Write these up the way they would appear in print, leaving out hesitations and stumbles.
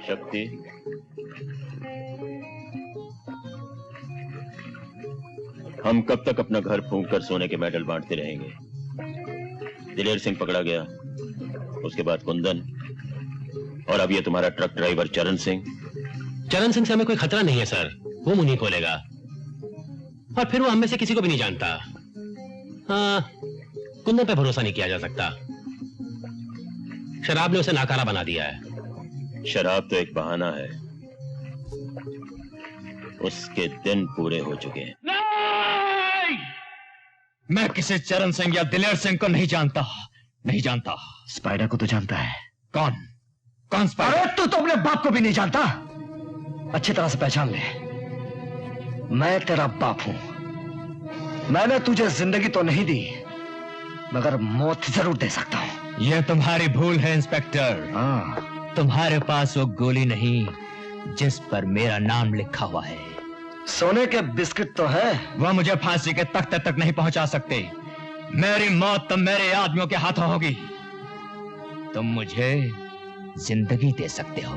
शक्ति, हम कब तक अपना घर फूंक कर सोने के मेडल बांटते रहेंगे? दिलेर सिंह पकड़ा गया, उसके बाद कुंदन, और अब ये तुम्हारा ट्रक ड्राइवर चरण सिंह। चरण सिंह से हमें कोई खतरा नहीं है सर, वो मुंह नहीं खोलेगा, और फिर वो हम में से किसी को भी नहीं जानता। हाँ, कुंदन पे भरोसा नहीं किया जा सकता। शराब ने उसे नाकारा बना दिया है। शराब तो एक बहाना है, उसके दिन पूरे हो चुके हैं। नहीं! मैं किसी चरण सिंह या दिलेर सिंह को नहीं जानता, नहीं जानता। स्पाइडर को तो जानता है। कौन? कौन स्पाइडर? अरे तू तो अपने बाप को भी नहीं जानता। अच्छी तरह से पहचान ले, मैं तेरा बाप हूं। मैंने तुझे जिंदगी तो नहीं दी, मगर मौत जरूर दे सकता हूं। यह तुम्हारी भूल है इंस्पेक्टर। हाँ, तुम्हारे पास वो गोली नहीं जिस पर मेरा नाम लिखा हुआ है। सोने के बिस्किट तो है, वह मुझे फांसी के तख्ते तक नहीं पहुंचा सकते। मेरी मौत तो मेरे आदमियों के हाथों होगी। तुम मुझे जिंदगी दे सकते हो,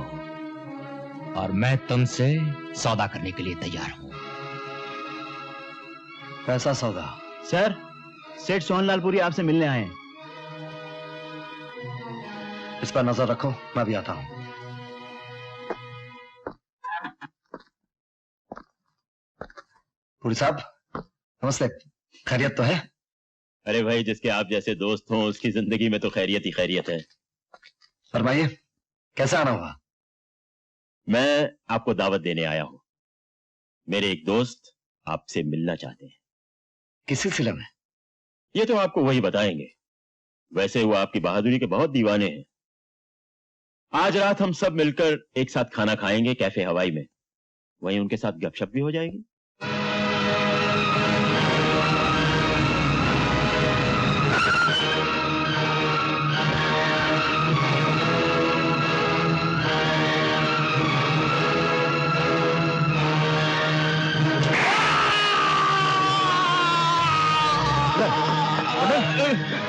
और मैं तुमसे सौदा करने के लिए तैयार हूं। कैसा सौदा? सर, सेठ सोहनलालपुरी आपसे मिलने आए हैं। इस पर नजर रखो, मैं भी आता हूं। पुरी साहब नमस्ते, खैरियत तो है? अरे भाई, जिसके आप जैसे दोस्त हों उसकी जिंदगी में तो खैरियत ही खैरियत है। फरमाइए, कैसे आना हुआ? मैं आपको दावत देने आया हूं। मेरे एक दोस्त आपसे मिलना चाहते हैं। किस सिलसिले में? ये तो आपको वही बताएंगे। वैसे वो आपकी बहादुरी के बहुत दीवाने हैं। आज रात हम सब मिलकर एक साथ खाना खाएंगे कैफे हवाई में, वहीं उनके साथ गपशप भी हो जाएगी।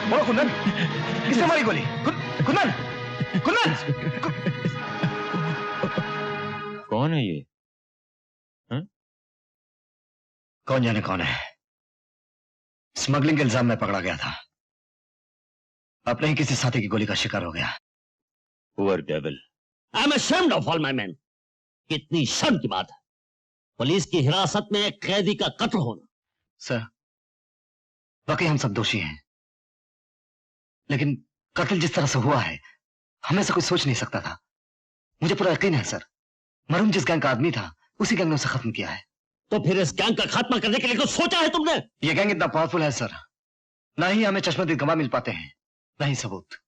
बोलो कुंदन, किसने मारी गोली? कुंदन, कुंदन! कौन है ये? हा? कौन जाने कौन है। स्मगलिंग के इल्जाम में पकड़ा गया था, अपने ही किसी साथी की गोली का शिकार हो गया। Poor devil. I am ashamed of all my men. कितनी शर्म की बात है, पुलिस की हिरासत में एक कैदी का कत्ल होना। सर, वाकई हम सब दोषी हैं, लेकिन कत्ल जिस तरह से हुआ है हमें से कोई सोच नहीं सकता था। मुझे पूरा यकीन है सर, मरहूम जिस गैंग का आदमी था उसी गैंग ने उसे खत्म किया है। तो फिर इस गैंग का खात्मा करने के लिए कुछ सोचा है तुमने? यह गैंग इतना पावरफुल है सर, ना ही हमें चश्मदीद गवाह मिल पाते हैं, ना ही सबूत।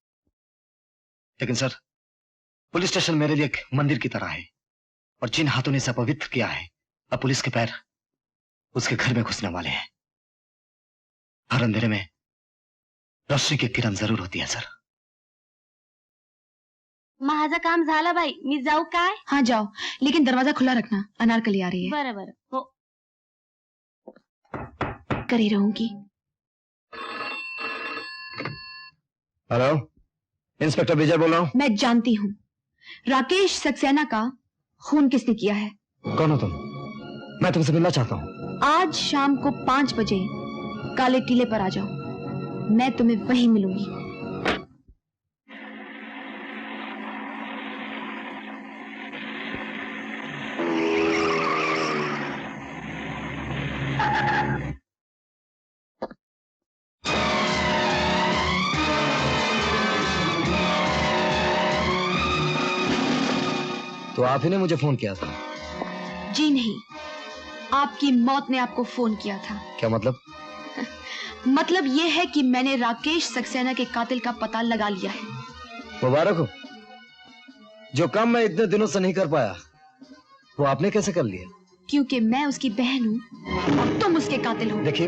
लेकिन सर, पुलिस स्टेशन मेरे लिए एक मंदिर की तरह है, और जिन हाथों ने इसे अपवित्र किया है, अब पुलिस के पैर उसके घर में घुसने वाले हैं। हर अंधेरे में रोशनी की किरण जरूर होती है सर। माझं काम झालं बाई, मी जाऊ काय? हाँ जाओ, लेकिन दरवाजा खुला रखना, अनारकली आ रही है। बरं बरं, हो। करी रहूंगी। हेलो, इंस्पेक्टर विजय बोल रहा हूँ। मैं जानती हूँ राकेश सक्सेना का खून किसने किया है। कौन हो तुम? मैं तुमसे मिलना चाहता हूँ। आज शाम को 5 बजे काले टीले पर आ जाओ, मैं तुम्हें वहीं मिलूंगी। तो आप ही ने मुझे फोन किया था? जी नहीं, आपकी मौत ने आपको फोन किया था। क्या मतलब? मतलब यह है कि मैंने राकेश सक्सेना के कातिल का पता लगा लिया है। मुबारक हो। जो काम मैं इतने दिनों से नहीं कर पाया वो आपने कैसे कर लिया? क्योंकि मैं उसकी बहन हूँ और तुम उसके कातिल हो। देखिए,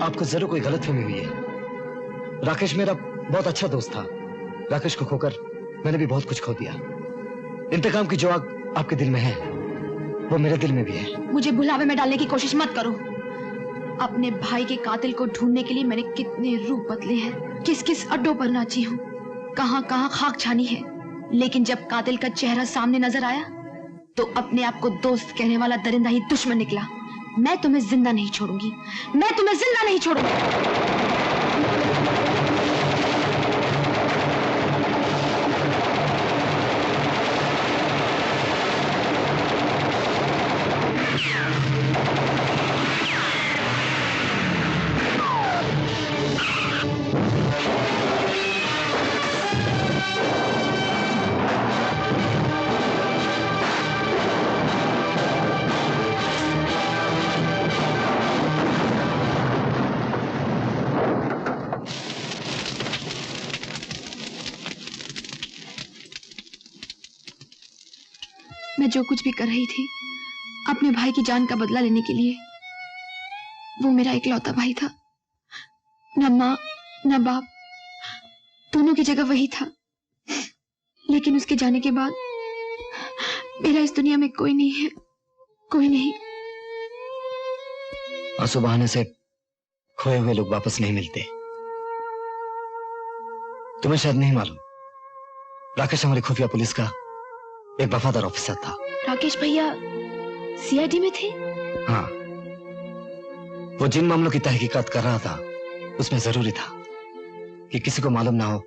आपको जरूर कोई गलतफहमी हुई है। राकेश मेरा बहुत अच्छा दोस्त था। राकेश को खोकर मैंने भी बहुत कुछ खो दिया। इंतकाम की जो आग आपके दिल में है वो मेरे दिल में भी है। मुझे भुलावे में डालने की कोशिश मत करो। अपने भाई के कातिल को ढूंढने के लिए मैंने कितने रूप बदले हैं, किस किस अड्डों पर नाची हूँ, कहाँ कहाँ खाक छानी है, लेकिन जब कातिल का चेहरा सामने नजर आया तो अपने आप को दोस्त कहने वाला दरिंदा ही दुश्मन निकला। मैं तुम्हें जिंदा नहीं छोड़ूंगी, मैं तुम्हें जिंदा नहीं छोड़ूंगी। मैं जो कुछ भी कर रही थी अपने भाई की जान का बदला लेने के लिए। वो मेरा इकलौता भाई था, न माँ न बाप, दोनों की जगह वही था। लेकिन उसके जाने के बाद मेरा इस दुनिया में कोई नहीं है, कोई नहीं। आंसू बहाने से खोए हुए लोग वापस नहीं मिलते। तुम्हें शायद नहीं मालूम, राकेश हमारी खुफिया पुलिस का एक वफादार ऑफिसर था। राकेश भैया सीआईडी में थे? हाँ, वो जिन मामलों की तहकीकात कर रहा था उसमें जरूरी था कि किसी को मालूम ना हो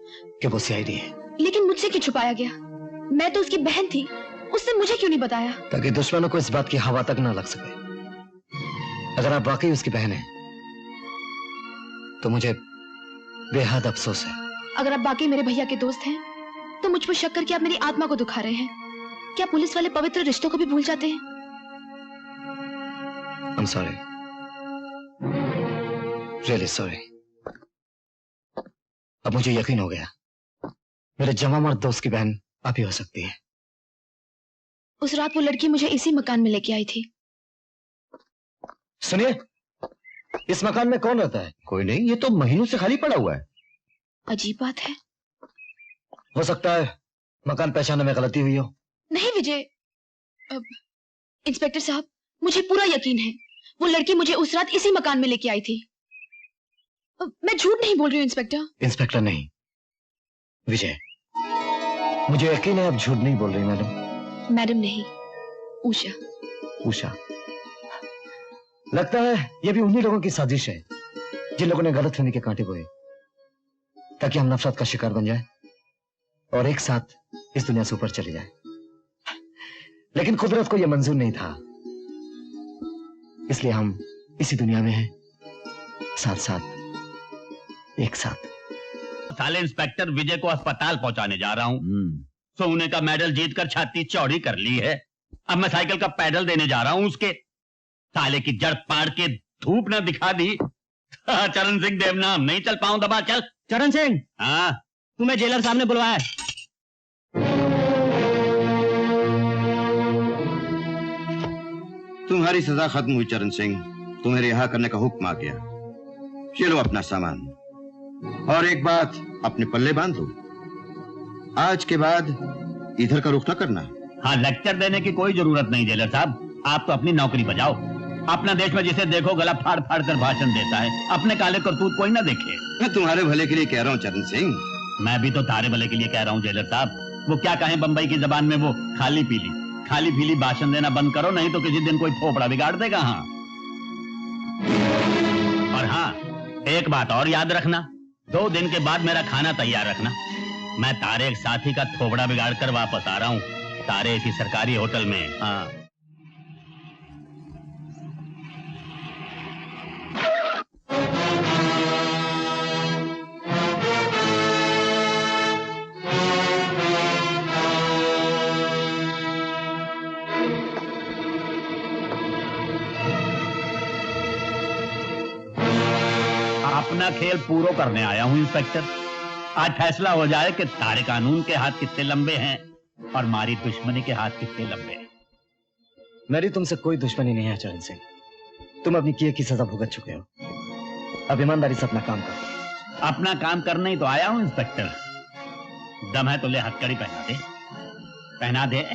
कि वो सीआईडी है। लेकिन मुझसे क्यों छुपाया गया? मैं तो उसकी बहन थी, उसने मुझे क्यों नहीं बताया? ताकि दुश्मनों को इस बात की हवा तक ना लग सके। अगर आप वाकई उसकी बहन हैं तो मुझे बेहद अफसोस है। अगर आप वाकई मेरे भैया के दोस्त हैं तो मुझ पर शक करके आप मेरी आत्मा को दुखा रहे हैं। क्या पुलिस वाले पवित्र रिश्तों को भी भूल जाते हैं? I'm sorry. Really sorry. अब मुझे यकीन हो गया, मेरे जमा मर्द दोस्त की बहन आप ही हो सकती है। उस रात वो लड़की मुझे इसी मकान में लेके आई थी। सुनिए, इस मकान में कौन रहता है? कोई नहीं, ये तो महीनों से खाली पड़ा हुआ है। अजीब बात है। हो सकता है मकान पहचानने में गलती हुई हो। नहीं विजय, इंस्पेक्टर साहब, मुझे पूरा यकीन है वो लड़की मुझे उस रात इसी मकान में लेके आई थी। मैं झूठ नहीं बोल रही हूँ इंस्पेक्टर। इंस्पेक्टर नहीं, विजय, मुझे यकीन है आप झूठ नहीं बोल रही। मैडम? मैडम नहीं, उषा। उषा? लगता है ये भी उन्हीं लोगों की साजिश है जिन लोगों ने गलतफहमी के कांटे बोए ताकि हम नफरत का शिकार बन जाए और एक साथ इस दुनिया से ऊपर चले जाए। लेकिन कुदरत को यह मंजूर नहीं था, इसलिए हम इसी दुनिया में हैं, साथ साथ, एक साथ। साले इंस्पेक्टर विजय को अस्पताल पहुंचाने जा रहा हूं। सोने का मेडल जीतकर छाती चौड़ी कर ली है। अब मैं साइकिल का पैडल देने जा रहा हूं उसके। साले की जड़ पाड़ के धूप न दिखा दी। चरण सिंह देवनाम, नहीं चल पाऊं, दबा चल। चरण सिंह, हाँ, तुम्हें जेलर साहब ने बुलवाया है। तुम्हारी सजा खत्म हुई चरण सिंह, तुम्हें रिहा करने का हुक्म आ गया। चलो अपना सामान और एक बात अपने पल्ले बांध लो, आज के बाद इधर का रुख न करना। हाँ, लेक्चर देने की कोई जरूरत नहीं जेलर साहब, आप तो अपनी नौकरी बजाओ। अपना देश में जिसे देखो गला फाड़ फाड़ कर भाषण देता है, अपने काले करतूत कोई ना देखे। मैं तुम्हारे भले के लिए कह रहा हूँ चरण सिंह। मैं भी तो तारे भले के लिए कह रहा हूँ जेलर साहब। वो क्या कहें बंबई की जबान में, वो खाली पीली भाषण देना बंद करो, नहीं तो किसी दिन कोई थोपड़ा बिगाड़ देगा। हाँ, और हाँ, एक बात और याद रखना, 2 दिन के बाद मेरा खाना तैयार रखना। मैं तारे एक साथी का थोपड़ा बिगाड़ कर वापस आ रहा हूँ, तारे इसी सरकारी होटल में। हाँ, अपना खेल पूरा करने आया हूं इंस्पेक्टर। आज फैसला हो जाए कि तारे कानून के हाथ कितने लंबे हैं और हमारी दुश्मनी के हाथ कितने लंबे हैं। मेरी तुमसे कोई दुश्मनी नहीं है चरण सिंह, तुम अपनी किए की सजा भुगत चुके हो। अब ईमानदारी से अपना काम करो। अपना काम करने ही तो आया हूं इंस्पेक्टर। दम है तो ले हथकड़ी पहना दे।